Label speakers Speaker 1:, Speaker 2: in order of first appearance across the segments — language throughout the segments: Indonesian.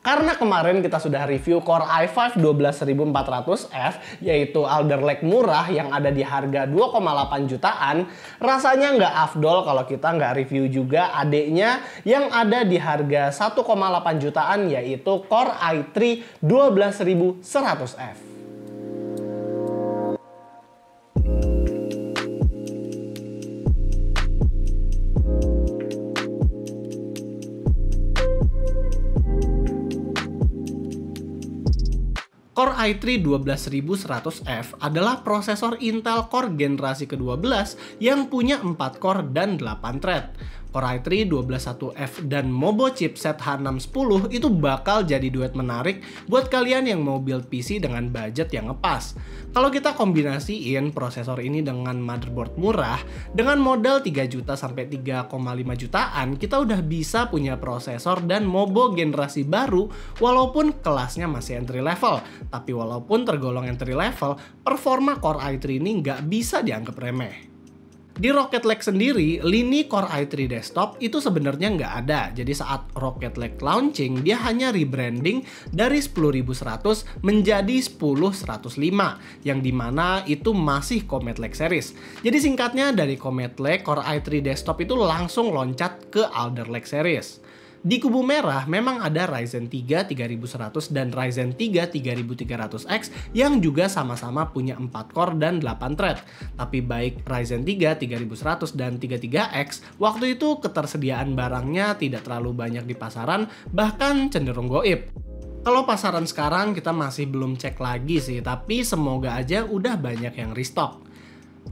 Speaker 1: Karena kemarin kita sudah review Core i5 12400F, yaitu Alder Lake murah yang ada di harga 2,8 jutaan, rasanya nggak afdol kalau kita nggak review juga adeknya yang ada di harga 1,8 jutaan, yaitu Core i3 12100F. Core i3 12100F adalah prosesor Intel Core generasi ke-12 yang punya 4 core dan 8 thread. Core i3 121F dan Mobo chipset H610 itu bakal jadi duet menarik buat kalian yang mau build PC dengan budget yang ngepas. Kalau kita kombinasiin prosesor ini dengan motherboard murah, dengan modal 3 juta sampai 3,5 jutaan, kita udah bisa punya prosesor dan Mobo generasi baru walaupun kelasnya masih entry level. Tapi walaupun tergolong entry level, performa Core i3 ini nggak bisa dianggap remeh. Di Rocket Lake sendiri, lini Core i3 desktop itu sebenarnya nggak ada. Jadi saat Rocket Lake launching, dia hanya rebranding dari 10100 menjadi 10105, yang dimana itu masih Comet Lake series. Jadi singkatnya dari Comet Lake, Core i3 desktop itu langsung loncat ke Alder Lake series. Di kubu merah memang ada Ryzen 3 3100 dan Ryzen 3 3300X yang juga sama-sama punya 4 core dan 8 thread. Tapi baik Ryzen 3 3100 dan 33X, waktu itu ketersediaan barangnya tidak terlalu banyak di pasaran, bahkan cenderung goib. Kalau pasaran sekarang kita masih belum cek lagi sih, tapi semoga aja udah banyak yang restock.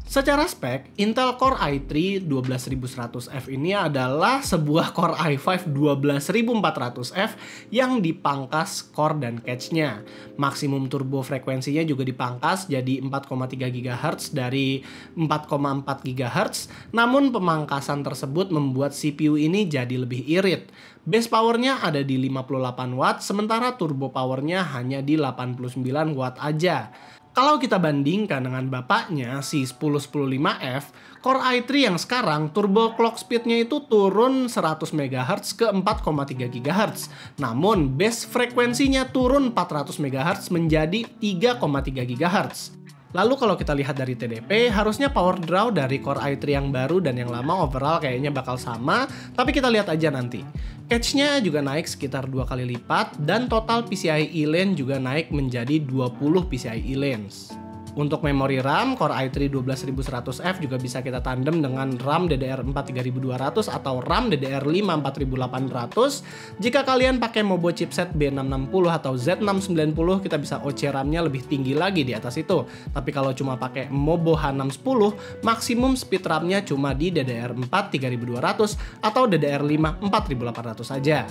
Speaker 1: Secara spek, Intel Core i3 12100F ini adalah sebuah Core i5 12400F yang dipangkas core dan cache-nya. Maksimum turbo frekuensinya juga dipangkas jadi 4,3 GHz dari 4,4 GHz, namun pemangkasan tersebut membuat CPU ini jadi lebih irit. Base powernya ada di 58 watt, sementara turbo powernya hanya di 89 watt aja. Kalau kita bandingkan dengan bapaknya, si 1015F, Core i3 yang sekarang turbo clock speednya itu turun 100 MHz ke 4,3 GHz. Namun base frekuensinya turun 400 MHz menjadi 3,3 GHz. Lalu kalau kita lihat dari TDP, harusnya power draw dari Core i3 yang baru dan yang lama overall kayaknya bakal sama, tapi kita lihat aja nanti. Cache-nya juga naik sekitar 2 kali lipat, dan total PCIe lane juga naik menjadi 20 PCIe lanes. Untuk memori RAM, Core i3 12100F juga bisa kita tandem dengan RAM DDR4 3200 atau RAM DDR5 4800. Jika kalian pakai Mobo chipset B660 atau Z690, kita bisa OC RAM-nya lebih tinggi lagi di atas itu. Tapi kalau cuma pakai Mobo H610, maksimum speed RAM-nya cuma di DDR4 3200 atau DDR5 4800 saja.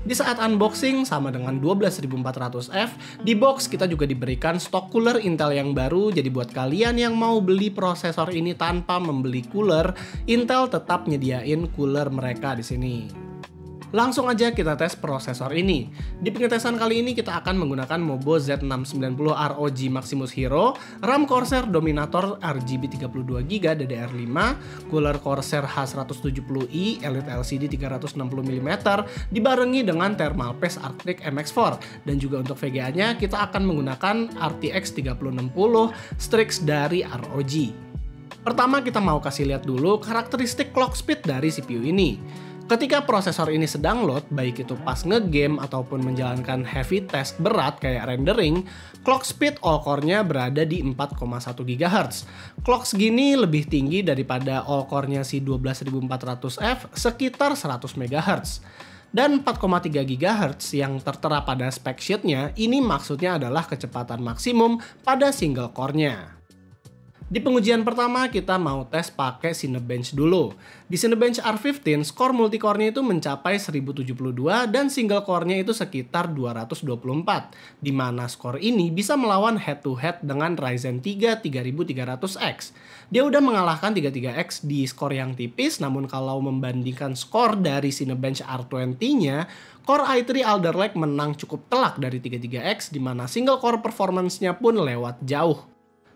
Speaker 1: Di saat unboxing sama dengan 12400F, di box kita juga diberikan stok cooler Intel yang baru. Jadi buat kalian yang mau beli prosesor ini tanpa membeli cooler, Intel tetap nyediain cooler mereka di sini. Langsung aja kita tes prosesor ini. Di pengetesan kali ini kita akan menggunakan Mobo Z690 ROG Maximus Hero, RAM Corsair Dominator RGB 32GB DDR5, cooler Corsair H170i Elite LCD 360mm, dibarengi dengan thermal paste Arctic MX4. Dan juga untuk VGA-nya kita akan menggunakan RTX 3060 Strix dari ROG. Pertama kita mau kasih lihat dulu karakteristik clock speed dari CPU ini. Ketika prosesor ini sedang load, baik itu pas ngegame ataupun menjalankan heavy task berat kayak rendering, clock speed all core-nya berada di 4,1 GHz. Clock segini lebih tinggi daripada all core-nya si 12400F sekitar 100 MHz. Dan 4,3 GHz yang tertera pada spec sheet-nya, ini maksudnya adalah kecepatan maksimum pada single core-nya. Di pengujian pertama kita mau tes pakai Cinebench dulu. Di Cinebench R15 skor multicore-nya itu mencapai 1072 dan single core-nya itu sekitar 224, di mana skor ini bisa melawan head to head dengan Ryzen 3 3300X. Dia udah mengalahkan 33X di skor yang tipis, namun kalau membandingkan skor dari Cinebench R20-nya, Core i3 Alder Lake menang cukup telak dari 33X, di mana single core performance-nya pun lewat jauh.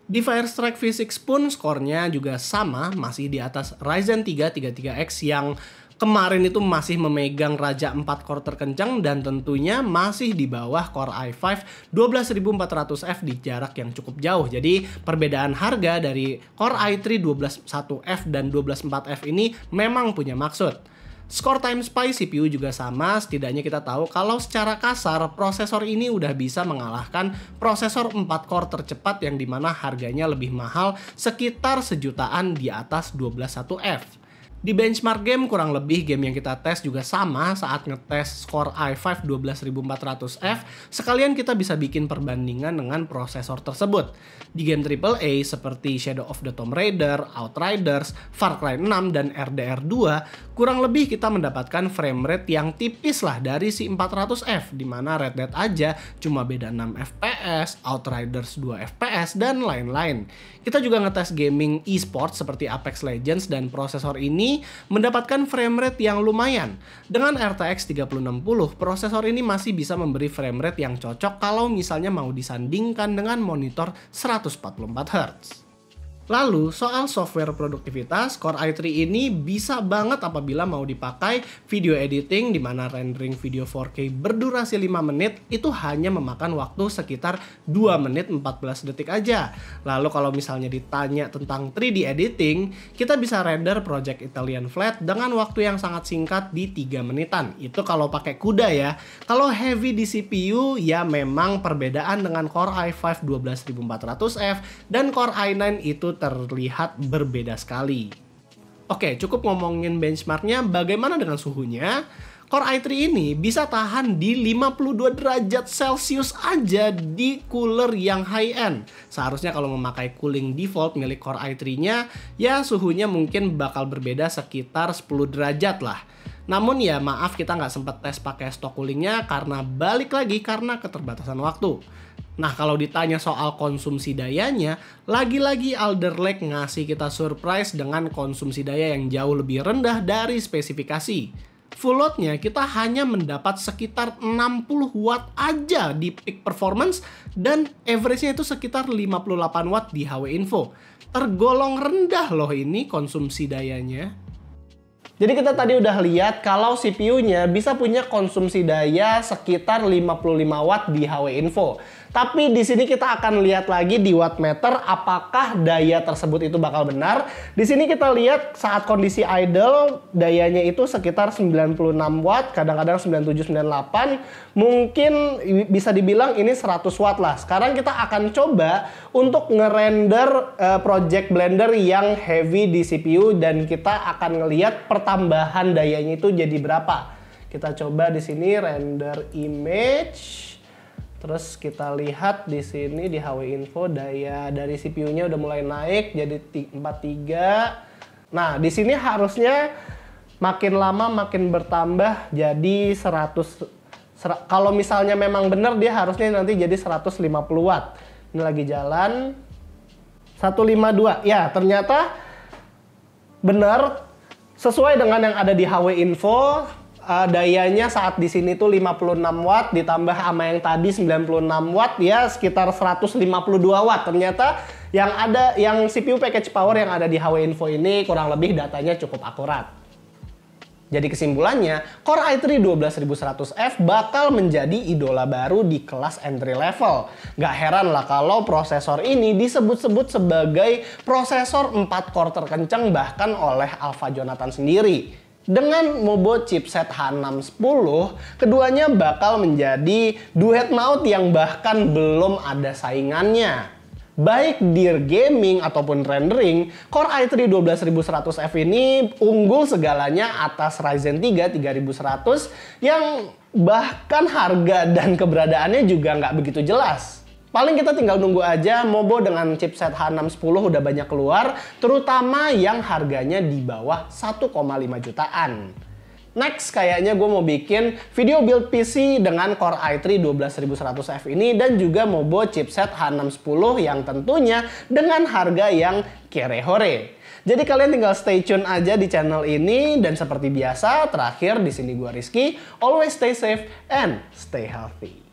Speaker 1: Di Firestrike V6 pun skornya juga sama, masih di atas Ryzen 3 33X yang Kemarin itu masih memegang raja 4 core terkencang dan tentunya masih di bawah Core i5 12400F di jarak yang cukup jauh. Jadi perbedaan harga dari Core i3 121F dan 124F ini memang punya maksud. Score time SPY CPU juga sama, setidaknya kita tahu kalau secara kasar prosesor ini udah bisa mengalahkan prosesor 4 core tercepat yang dimana harganya lebih mahal sekitar sejutaan di atas 121F. Di benchmark game kurang lebih game yang kita tes juga sama saat ngetes Core i5 12400F, sekalian kita bisa bikin perbandingan dengan prosesor tersebut. Di game AAA seperti Shadow of the Tomb Raider, Outriders, Far Cry 6, dan RDR 2, kurang lebih kita mendapatkan frame rate yang tipis lah dari si 400F, dimana Red Dead aja cuma beda 6 FPS, Outriders 2 FPS, dan lain-lain. Kita juga ngetes gaming e-sport seperti Apex Legends dan prosesor ini mendapatkan frame rate yang lumayan. Dengan RTX 3060, prosesor ini masih bisa memberi frame rate yang cocok kalau misalnya mau disandingkan dengan monitor 144Hz. Lalu, soal software produktivitas, Core i3 ini bisa banget apabila mau dipakai video editing di mana rendering video 4K berdurasi 5 menit itu hanya memakan waktu sekitar 2 menit 14 detik aja. Lalu kalau misalnya ditanya tentang 3D editing, kita bisa render Project Italian Flat dengan waktu yang sangat singkat di 3 menitan. Itu kalau pakai CUDA ya. Kalau heavy di CPU, ya memang perbedaan dengan Core i5 12400F dan Core i9 itu terlihat berbeda sekali. Oke, cukup ngomongin benchmarknya, bagaimana dengan suhunya? Core i3 ini bisa tahan di 52 derajat Celcius aja di cooler yang high-end. Seharusnya kalau memakai cooling default milik Core i3-nya, ya suhunya mungkin bakal berbeda sekitar 10 derajat lah. Namun ya maaf kita nggak sempat tes pakai stok coolingnya karena balik lagi karena keterbatasan waktu. Nah kalau ditanya soal konsumsi dayanya, lagi-lagi Alder Lake ngasih kita surprise dengan konsumsi daya yang jauh lebih rendah dari spesifikasi. Full loadnya kita hanya mendapat sekitar 60 watt aja di peak performance dan average-nya itu sekitar 58 watt di HW Info. Tergolong rendah loh ini konsumsi dayanya. Jadi kita tadi udah lihat kalau CPU-nya bisa punya konsumsi daya sekitar 55 watt di HW Info. Tapi di sini kita akan lihat lagi di wattmeter apakah daya tersebut itu bakal benar. Di sini kita lihat saat kondisi idle dayanya itu sekitar 96 watt, kadang-kadang 97 98. Mungkin bisa dibilang ini 100 watt lah. Sekarang kita akan coba untuk ngerender project Blender yang heavy di CPU dan kita akan ngelihat pertambahan dayanya itu jadi berapa. Kita coba di sini render image. Terus kita lihat di sini di HW Info daya dari CPU-nya udah mulai naik jadi 43. Nah, di sini harusnya makin lama makin bertambah jadi 100. Kalau misalnya memang benar dia harusnya nanti jadi 150 watt. Ini lagi jalan 152. Ya, ternyata benar sesuai dengan yang ada di HW Info. Dayanya saat di sini tuh 56 watt ditambah sama yang tadi 96 watt ya sekitar 152 watt. Ternyata yang CPU package power yang ada di HW Info ini kurang lebih datanya cukup akurat. Jadi kesimpulannya, Core i3 12100F bakal menjadi idola baru di kelas entry level. Gak heran lah kalau prosesor ini disebut-sebut sebagai prosesor 4 core terkencang bahkan oleh Alpha Jonathan sendiri. Dengan Mobo chipset H610, keduanya bakal menjadi duet maut yang bahkan belum ada saingannya. Baik di gaming ataupun rendering, Core i3 12100F ini unggul segalanya atas Ryzen 3 3100 yang bahkan harga dan keberadaannya juga nggak begitu jelas. Paling kita tinggal nunggu aja Mobo dengan chipset H610 udah banyak keluar, terutama yang harganya di bawah 1,5 jutaan. Next, kayaknya gue mau bikin video build PC dengan Core i3 12100F ini dan juga Mobo chipset H610 yang tentunya dengan harga yang kere-hore. Jadi kalian tinggal stay tune aja di channel ini dan seperti biasa, terakhir di sini gue Rizky, always stay safe and stay healthy.